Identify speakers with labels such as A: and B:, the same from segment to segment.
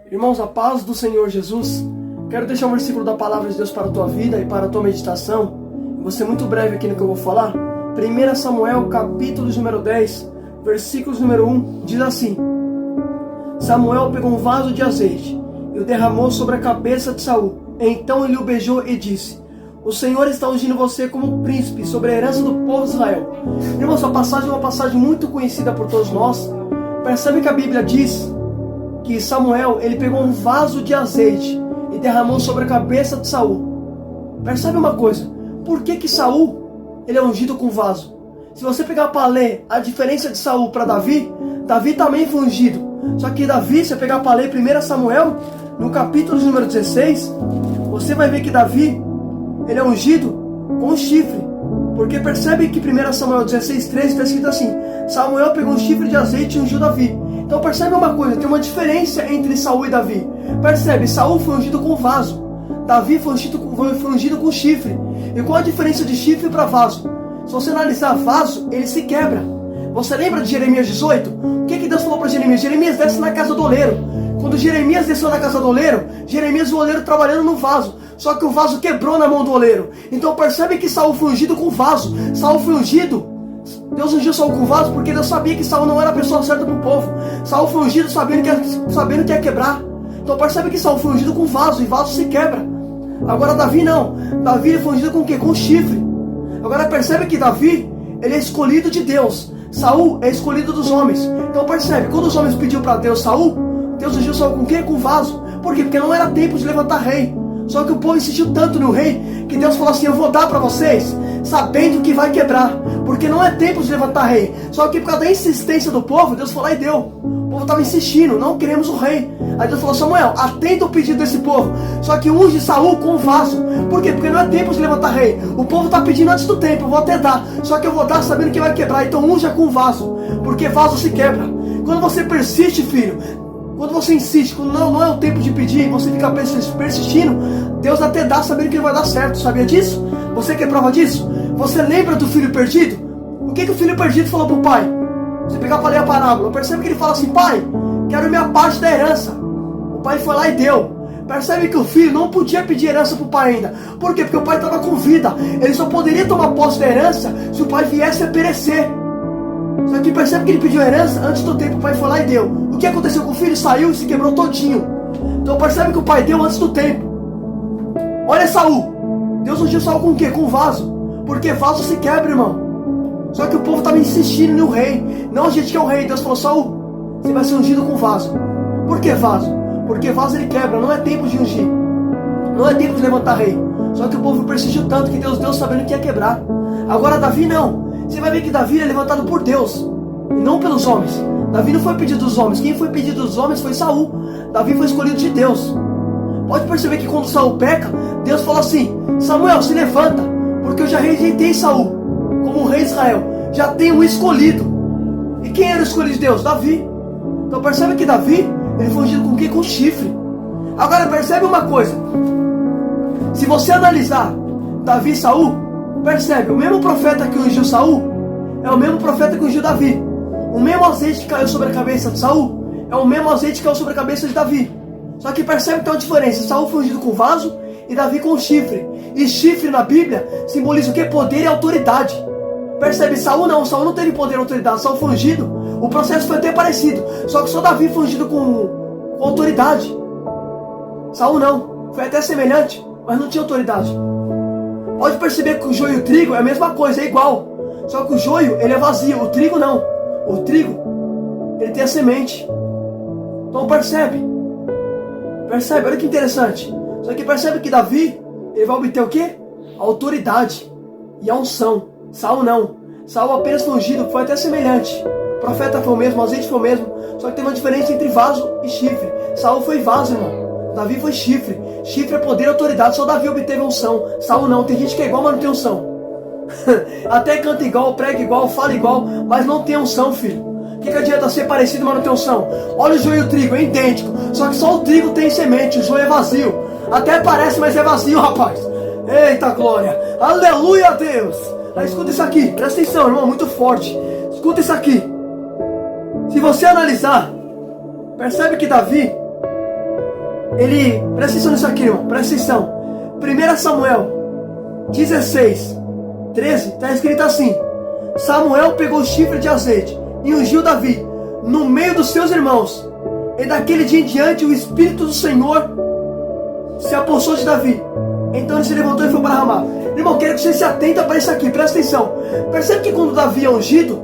A: Irmãos, a paz do Senhor Jesus. Quero deixar um versículo da palavra de Deus para a tua vida e para a tua meditação. Vou ser muito breve aqui no que eu vou falar. 1 Samuel, capítulo número 10, versículos número 1, diz assim: Samuel pegou um vaso de azeite e o derramou sobre a cabeça de Saul. Então ele o beijou e disse: O Senhor está ungindo você como príncipe sobre a herança do povo de Israel. Irmãos, essa passagem é uma passagem muito conhecida por todos nós. Percebe que a Bíblia diz que Samuel, ele pegou um vaso de azeite e derramou sobre a cabeça de Saul. Percebe uma coisa? Por que Saul, ele é ungido com vaso? Se você pegar para ler a diferença de Saul para Davi, Davi também foi ungido. Só que Davi, se você pegar para ler 1 Samuel, no capítulo número 16, você vai ver que Davi, ele é ungido com chifre. Porque percebe que 1 Samuel 16:13 está escrito assim: Samuel pegou um chifre de azeite e ungiu Davi. Então percebe uma coisa, tem uma diferença entre Saul e Davi. Percebe, Saul foi ungido com vaso, Davi foi ungido com chifre. E qual a diferença de chifre para vaso? Se você analisar vaso, ele se quebra. Você lembra de Jeremias 18? O que Deus falou para Jeremias? Jeremias desce na casa do oleiro. Quando Jeremias desceu na casa do oleiro, Jeremias o oleiro trabalhando no vaso. Só que o vaso quebrou na mão do oleiro. Então percebe que Saul foi ungido com vaso. Saul foi ungido. Deus ungiu Saul com vaso porque Deus sabia que Saul não era a pessoa certa para o povo. Saul foi ungido sabendo que ia quebrar. Então percebe que Saul foi ungido com vaso e vaso se quebra. Agora Davi não. Davi foi ungido com o quê? Com chifre. Agora percebe que Davi, ele é escolhido de Deus. Saul é escolhido dos homens. Então percebe, quando os homens pediram para Deus Saul, Deus ungiu Saul com o quê? Com vaso. Por quê? Porque não era tempo de levantar rei. Só que o povo insistiu tanto no rei, que Deus falou assim: eu vou dar para vocês, sabendo que vai quebrar, porque não é tempo de levantar rei. Só que por causa da insistência do povo, Deus falou e deu. O povo estava insistindo: não queremos o rei. Aí Deus falou: Samuel, atenda o pedido desse povo, só que unge Saul com o vaso. Por quê? Porque não é tempo de levantar rei. O povo está pedindo antes do tempo, eu vou até dar, só que eu vou dar sabendo que vai quebrar. Então unja com o vaso, porque vaso se quebra. Quando você persiste, filho, quando você insiste, quando não é o tempo de pedir, você fica persistindo, Deus até dá sabendo que vai dar certo. Sabia disso? Você quer prova disso? Você lembra do filho perdido? O que o filho perdido falou pro pai? Você pegar para ler a parábola, percebe que ele fala assim: pai, quero minha parte da herança. O pai foi lá e deu. Percebe que o filho não podia pedir herança pro pai ainda. Por quê? Porque o pai estava com vida. Ele só poderia tomar posse da herança se o pai viesse a perecer. Só que percebe que ele pediu herança antes do tempo, o pai foi lá e deu. O que aconteceu com o filho? Saiu e se quebrou todinho. Então percebe que o pai deu antes do tempo. Olha Saul. Deus ungiu Saul com o quê? Com vaso. Porque vaso se quebra, irmão. Só que o povo estava insistindo no rei. Não, a gente quer o rei. Deus falou: Saul, você vai ser ungido com vaso. Por que vaso? Porque vaso ele quebra, não é tempo de ungir. Não é tempo de levantar rei. Só que o povo persistiu tanto que Deus deu sabendo que ia quebrar. Agora Davi não. Você vai ver que Davi é levantado por Deus e não pelos homens. Davi não foi pedido dos homens. Quem foi pedido dos homens foi Saul. Davi foi escolhido de Deus. Pode perceber que quando Saul peca, Deus fala assim: Samuel, se levanta, porque eu já rejeitei Saul como rei de Israel. Já tenho um escolhido. E quem era o escolhido de Deus? Davi. Então percebe que Davi, ele foi ungido com o quê? Com chifre. Agora percebe uma coisa. Se você analisar Davi e Saul, percebe, o mesmo profeta que ungiu Saul é o mesmo profeta que ungiu Davi. O mesmo azeite que caiu sobre a cabeça de Saul é o mesmo azeite que caiu sobre a cabeça de Davi. Só que percebe que tem uma diferença. Saul foi ungido com vaso e Davi com chifre. E chifre na Bíblia simboliza o que? Poder e autoridade. Percebe? Saul não teve poder e autoridade. Saul foi ungido. O processo foi até parecido, só que só Davi foi ungido com autoridade. Saul não, foi até semelhante, mas não tinha autoridade. Pode perceber que o joio e o trigo é a mesma coisa, é igual. Só que o joio, ele é vazio, o trigo não. O trigo, ele tem a semente. Então percebe, olha que interessante. Só que percebe que Davi, ele vai obter o quê? A autoridade e a unção. Saul não. Saul apenas foi ungido, foi até semelhante. O profeta foi o mesmo, o azeite foi o mesmo. Só que tem uma diferença entre vaso e chifre. Saul foi vaso, irmão. Davi foi chifre. Chifre é poder e autoridade. Só Davi obteve unção. Saul não. Tem gente que é igual, mas não tem unção. Até canta igual, prega igual, fala igual, mas não tem unção, filho. O que adianta ser parecido, mas não ter unção? Olha o joio e o trigo, é idêntico. Só que só o trigo tem semente, o joio é vazio. Até parece, mas é vazio, rapaz. Eita glória. Aleluia a Deus. Aí escuta isso aqui. Presta atenção, irmão, muito forte. Escuta isso aqui. Se você analisar, percebe que Davi, Presta atenção nisso aqui, irmão, presta atenção. 1 Samuel 16, 13, está escrito assim: Samuel pegou o chifre de azeite e ungiu Davi no meio dos seus irmãos. E daquele dia em diante o Espírito do Senhor se apossou de Davi. Então ele se levantou e foi para Ramá. Irmão, quero que você se atenta para isso aqui, presta atenção. Percebe que quando Davi é ungido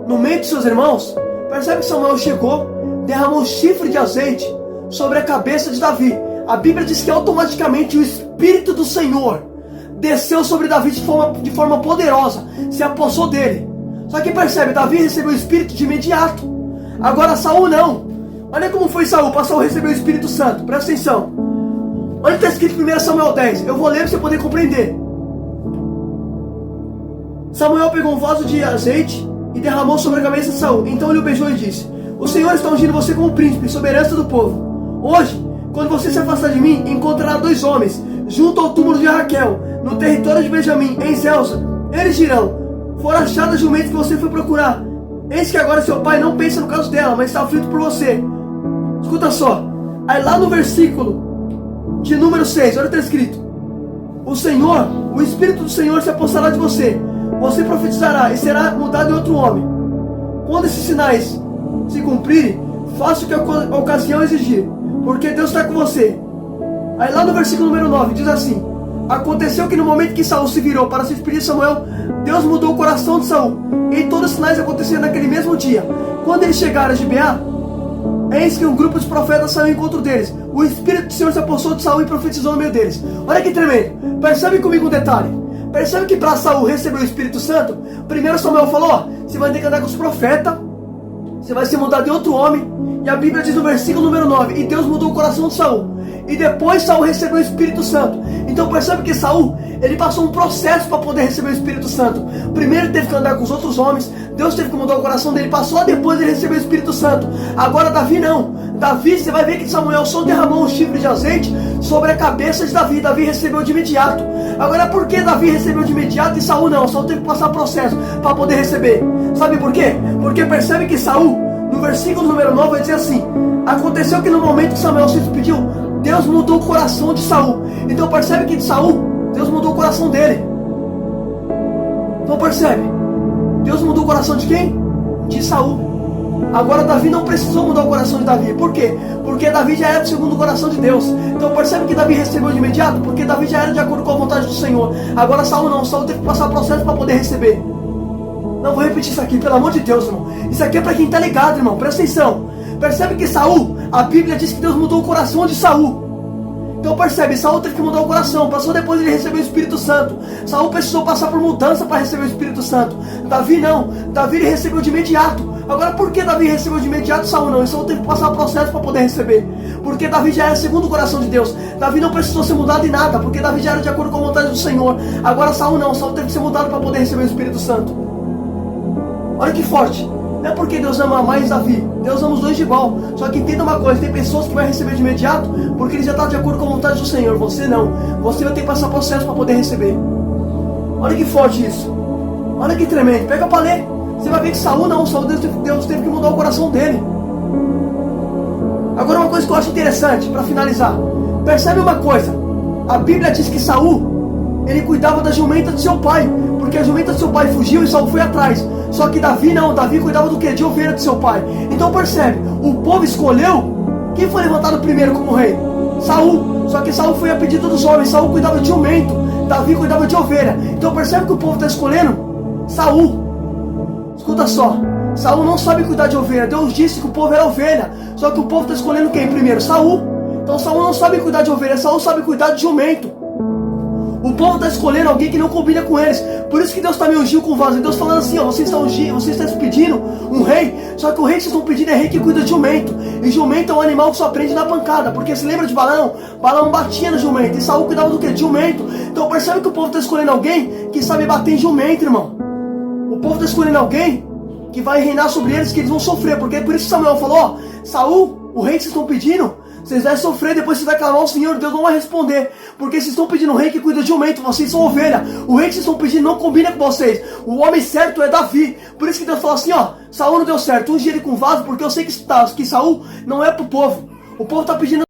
A: no meio de seus irmãos, percebe que Samuel chegou, derramou um chifre de azeite sobre a cabeça de Davi. A Bíblia diz que automaticamente o Espírito do Senhor desceu sobre Davi de forma poderosa, se apossou dele. Só que percebe, Davi recebeu o Espírito de imediato. Agora Saul não. Olha como foi Saul, para Saul receber o Espírito Santo. Presta atenção. Olha o que está escrito em 1 Samuel 10. Eu vou ler para você poder compreender. Samuel pegou um vaso de azeite e derramou sobre a cabeça de Saul. Então ele o beijou e disse: O Senhor está ungindo você como príncipe, sob a herança do povo. Hoje, quando você se afastar de mim, encontrará 2 homens junto ao túmulo de Raquel, no território de Benjamim, em Zelza. Eles dirão: Foram achadas jumentas que você foi procurar. Eis que agora seu pai não pensa no caso dela, mas está aflito por você. Escuta só. Aí lá no versículo de número 6, olha o que está escrito: O Senhor, o Espírito do Senhor se apossará de você. Você profetizará e será mudado em outro homem. Quando esses sinais se cumprirem, faça o que a ocasião exigir, porque Deus está com você. Aí lá no versículo número 9 diz assim: Aconteceu que no momento que Saul se virou para se despedir de Samuel, Deus mudou o coração de Saul. E todos os sinais aconteceram naquele mesmo dia. Quando eles chegaram a Gibeá, eis que um grupo de profetas saiu ao encontro deles. O Espírito do Senhor se apossou de Saul e profetizou no meio deles. Olha que tremendo. Percebe comigo um detalhe. Percebe que para Saul receber o Espírito Santo, primeiro Samuel falou: você vai ter que andar com os profetas, você vai ser mudado em outro homem. E a Bíblia diz no versículo número 9: E Deus mudou o coração de Saul. E depois Saul recebeu o Espírito Santo. Então percebe que Saul, ele passou um processo para poder receber o Espírito Santo. Primeiro teve que andar com os outros homens, Deus teve que mudar o coração dele, passou, depois ele recebeu o Espírito Santo. Agora Davi não. Davi, você vai ver que Samuel só derramou um chifre de azeite sobre a cabeça de Davi. Davi recebeu de imediato. Agora por que Davi recebeu de imediato e Saul não? Saul teve que passar processo para poder receber. Sabe por quê? Porque percebe que Saul, no versículo número 9, vai dizer assim: Aconteceu que no momento que Samuel se despediu, Deus mudou o coração de Saul. Então percebe que de Saul, Deus mudou o coração dele. Então percebe, Deus mudou o coração de quem? De Saul. Agora Davi não precisou mudar o coração de Davi. Por quê? Porque Davi já era do segundo coração de Deus. Então percebe que Davi recebeu de imediato? Porque Davi já era de acordo com a vontade do Senhor. Agora Saul não. Saul teve que passar processo para poder receber. Não vou repetir isso aqui, pelo amor de Deus, irmão. Isso aqui é para quem está ligado, irmão. Presta atenção. Percebe que Saul, a Bíblia diz que Deus mudou o coração de Saul. Então percebe, Saul teve que mudar o coração. Passou depois ele recebeu o Espírito Santo. Saul precisou passar por mudança para receber o Espírito Santo. Davi não. Davi ele recebeu de imediato. Agora por que Davi recebeu de imediato e Saul não? E Saul teve que passar o processo para poder receber. Porque Davi já era segundo o coração de Deus. Davi não precisou ser mudado em nada, porque Davi já era de acordo com a vontade do Senhor. Agora Saul não. Saul teve que ser mudado para poder receber o Espírito Santo. Olha que forte. Não é porque Deus ama mais Davi, Deus ama os dois de igual. Só que entenda uma coisa, tem pessoas que vai receber de imediato porque ele já está de acordo com a vontade do Senhor. Você não. Você vai ter que passar processo para poder receber. Olha que forte isso. Olha que tremendo. Pega para ler. Você vai ver que Saul não. Saul, Deus teve que mudar o coração dele. Agora uma coisa que eu acho interessante para finalizar. Percebe uma coisa. A Bíblia diz que Saul, ele cuidava da jumenta de seu pai, porque a jumenta de seu pai fugiu e Saul foi atrás. Só que Davi não, Davi cuidava do quê? De ovelha de seu pai. Então percebe, o povo escolheu quem foi levantado primeiro como rei? Saul. Só que Saul foi a pedido dos homens. Saul cuidava de jumento, Davi cuidava de ovelha. Então percebe que o povo está escolhendo Saul. Escuta só, Saul não sabe cuidar de ovelha. Deus disse que o povo era ovelha. Só que o povo está escolhendo quem primeiro? Saul. Então Saul não sabe cuidar de ovelha, Saul sabe cuidar de jumento. O povo está escolhendo alguém que não combina com eles. Por isso que Deus também ungiu com vaso. Deus falando assim, ó, vocês estão pedindo um rei. Só que o rei que vocês estão pedindo é rei que cuida de jumento. E jumento é um animal que só prende na pancada. Porque se lembra de Balaão? Balaão batia no jumento. E Saul cuidava do quê? De jumento. Então percebe que o povo está escolhendo alguém que sabe bater em jumento, irmão. O povo está escolhendo alguém que vai reinar sobre eles, que eles vão sofrer. Porque é por isso que Samuel falou, ó, Saul, o rei que vocês estão pedindo, vocês vão sofrer, depois vocês vão clamar ao Senhor, Deus não vai responder. Porque vocês estão pedindo um rei que cuida de jumento, vocês são ovelha. O rei que vocês estão pedindo não combina com vocês. O homem certo é Davi. Por isso que Deus falou assim, ó, Saul não deu certo, unge ele com vaso, porque eu sei que Saul não é pro povo. O povo está pedindo